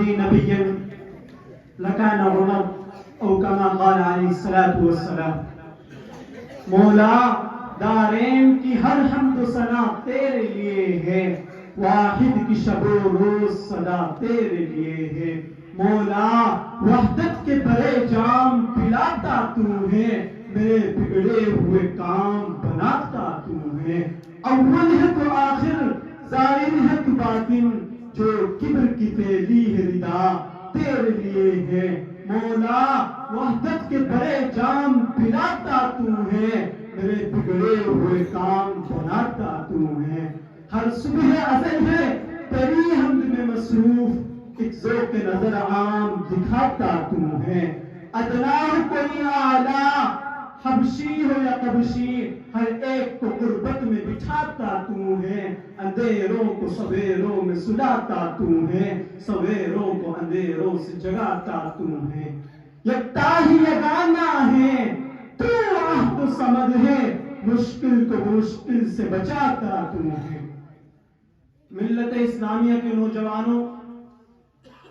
بعدي نبيا لكان عمر او كما قال عليه الصلاة والسلام. مولا دارین کی ہر حمد و ثنا تیرے لیے ہے، واحد کی شب و روز صدا تیرے لیے ہے. مولا وحدت کے بڑے جام پلاتا تو ہے، میرے بگڑے ہوئے کام بناتا تو ہے. اول ہے تو آخر، ظاہر ہے تو باطن، جو کبر کی پھیلی ہے ردا تیرے لیے ہے. مولا وحدت کے بڑے جام پلاتا تو ہے، میرے بگڑے ہوئے کام بناتا تو ہے. ہر صبح ازل ہے تیری حمد میں مصروف، ایک ذوق نظر عام دکھاتا تو ہے. ادنا ہو کوئی اعلیٰ، حبشی ہو یا قبشی، ہر ایک کو غربت میں بٹھاتا تو ہے. اندھیروں کو سویروں میں سلاتا تو ہے، سویروں کو اندھیروں سے جگاتا تو ہے. یکتا ہی یگانا ہے تو احد صمد ہے، مشکل کو مشکل سے بچاتا تو ہے. ملت اسلامیہ کے نوجوانوں،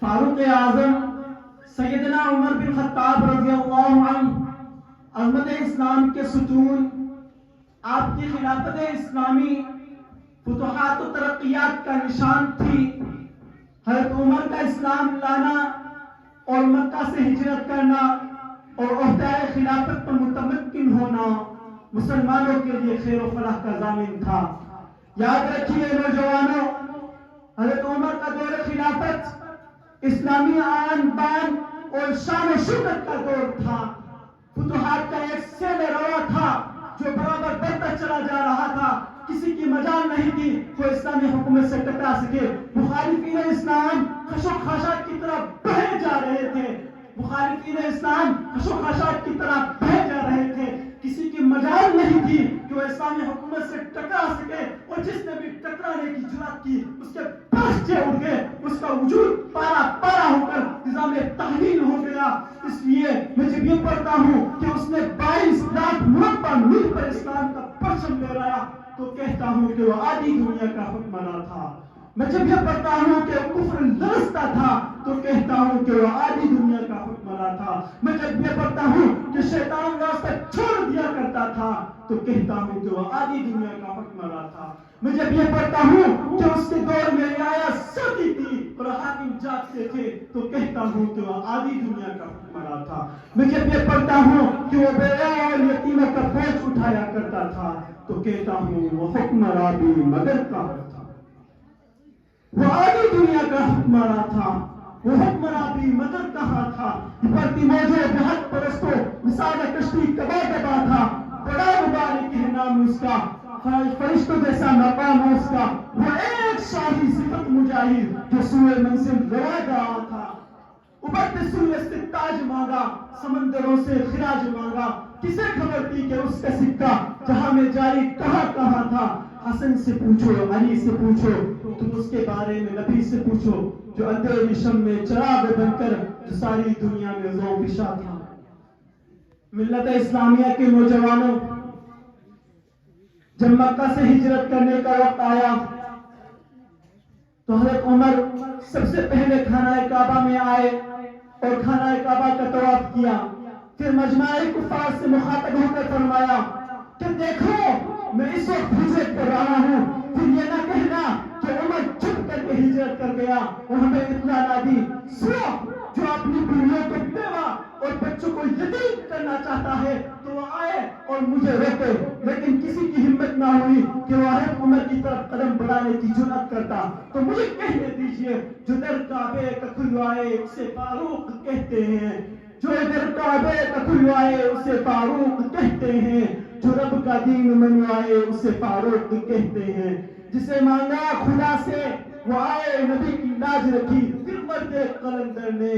فاروق اعظم سیدنا عمر بن خطاب رضی اللہ عنہ، عظمت اسلام کے ستون، آپ کی خلافت اسلامی فتوحات و ترقیات کا نشان تھی. حضرت عمر کا اسلام لانا اور مکہ سے ہجرت کرنا اور عہدہ خلافت پر متمکن ہونا مسلمانوں کے لیے خیر و فلاح کا ضامن تھا. یاد رکھیے نوجوانوں، حضرت عمر کا دور خلافت اسلامی آن بان اور شان و شوکت کا دور تھا. فتوحات کا ایک سیل روا تھا جو برابر بڑھتا چلا جا رہا تھا. کسی کی مجال نہیں تھی وہ اسلامی حکومت سے ٹکرا سکے. مخالفین اسلام خش و خاشاک کی طرف بہے جا رہے تھے، مخالفین اسلام خش و خاشاک کی طرف بہے جا رہے تھے. کسی کی مجال نہیں تھی کہ وہ اسلامی حکومت سے ٹکرا سکے، اور جس نے بھی ٹکرانے کی جرات کی اس کے پاسچے اڑ گئے، اس کا وجود پارا پارا ہو کر نظام تحلیل ہو گیا. اس لیے میں جب یہ پڑھتا ہوں کہ اس نے 22 لاکھ مربع میل پر اسلام کا پرچم لہرایا تو کہتا ہوں کہ وہ آدھی دنیا کا حکمراں تھا. میں جب یہ پڑھتا ہوں کہ کفر لرزتا تھا تو کہتا ہوں کہ وہ آدھی دنیا کا حکمراں تھا. میں جب یہ پڑھتا ہوں کہ شیطان راستہ چھوڑ دیا کرتا تھا تو کہتا ہوں کہ وہ آدھی دنیا کا حکمراں تھا. میں جب یہ پڑھتا ہوں کہ اس کے دور میں رعایا سوتی تھی اور حاکم جاگتے تھے تو کہتا ہوں کہ وہ آدھی دنیا کا حکمراں تھا. میں جب یہ پڑھتا ہوں کہ وہ بیوہ اور یتیمہ کا بوجھ اٹھایا کرتا تھا تو کہتا ہوں وہ حکمراں بھی مگر کا تھا. وہ آدھی دنیا کا حکمراں تھا، وہ حکمراں بھی مگر کہاں تھا. بڑھتی موجوں بہت پرستوں مثال کشتی کبا کبا تھا. بڑا مبارک ہے نام اس کا، فرشتوں جیسا مقام اس کا. وہ ایک شاہی صفت مجاہد جو سوئے منزل روا گیا تھا. ابھرتے سوئے سے تاج مانگا، سمندروں سے خراج مانگا. کسے خبر تھی کہ اس کا سکہ جہاں میں جاری کہاں کہاں تھا. حسن سے پوچھو، علی سے پوچھو، تم اس کے بارے میں نبی سے پوچھو جو اندھیری شم میں چراغ بن کر جو ساری دنیا میں ذوق فشا تھا. ملت اسلامیہ کے نوجوانوں، جب مکہ سے ہجرت کرنے کا وقت آیا تو حضرت عمر سب سے پہلے خانہ کعبہ میں آئے اور خانہ کعبہ کا طواف کیا. پھر مجمع کفار سے مخاطب ہو کر فرمایا کہ دیکھو میں اس وقت ہجرت کر رہا ہوں. پھر یہ نہ کہنا کہ عمر چھپ کر کے ہجرت کر گیا اور ہمیں اطلاع نہ دی. سنو، جو اپنی بیویوں کو بیوہ اور بچوں کو یتیم کرنا چاہتا ہے تو وہ آئے اور مجھے روکے. لیکن کسی کی ہمت نہ ہوئی کہ وہ حضرت عمر کی طرف قدم بڑھانے کی جرأت کرتا. تو مجھے کہنے دیجئے، جو در کعبے کا کھلوائے اسے فاروق کہتے ہیں، جو در کعبے کا کھلوائے اسے فاروق کہتے ہیں، جو رب کا دین منوائے اسے فاروق کہتے ہیں. جسے مانگا خدا سے وہ آئے نبی کی لاج رکھی. پھر مرد قلندر نے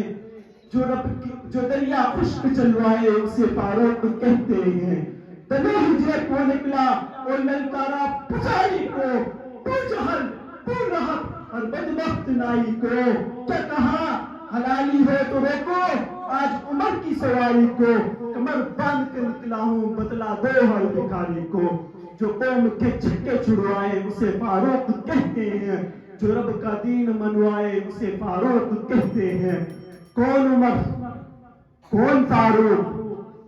جو دریا خشک چلوائے اسے فاروق کہتے ہیں. تبھی ہجرت کو نکلا اور للکارا پچائی کو، جہل لہب اور بدبخت نائی کو. کیا کہا حلالی ہے تو روکو آج عمر کی سواری کو. کمر باندھ کر نکلا ہوں بتلا دو ہر بھکاری کو. جو قوم کے چھکے چھڑوائے اسے فاروق کہتے ہیں. جو رب کا دین منوائے اسے فاروق کہتے ہیں. کون عمر؟ کون فاروق؟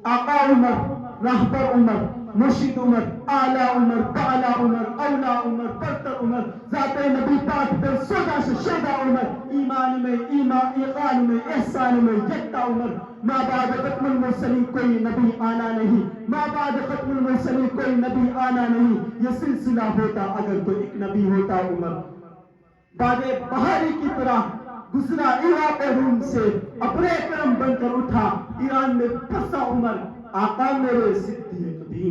آقا عمر، راہبر عمر، مرشد عمر، اعلیٰ عمر، بالا عمر، اولا عمر، برتر عمر، ذات نبی پاک پر سودا سے شیدا عمر، ایمان میں ایقان میں احسان میں یکتا عمر. ماں بعد ختم المرسلین کوئی نبی آنا نہیں، ماں بعد ختم المرسلین کوئی نبی آنا نہیں. یہ سلسلہ ہوتا اگر تو ایک نبی ہوتا عمر. باد بہاری کی طرح گزرا عراق روم سے، اپنے کرم بن کر اٹھا ایران میں پھنسا عمر. آقا میرے صدیق بھی،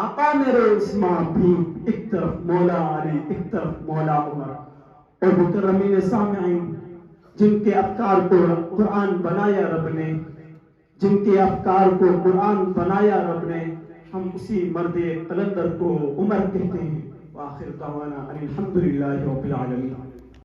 آقا میرے عثمان بھی، ایک طرف مولا علی ایک طرف مولا عمر. اور مکرمین سامعین، جن کے افکار کو قرآن بنایا رب نے، جن کے افکار کو قرآن بنایا رب نے، ہم اسی مرد قلندر کو عمر کہتے ہیں. وآخر دعوانا ان الحمدللہ رب العالمین.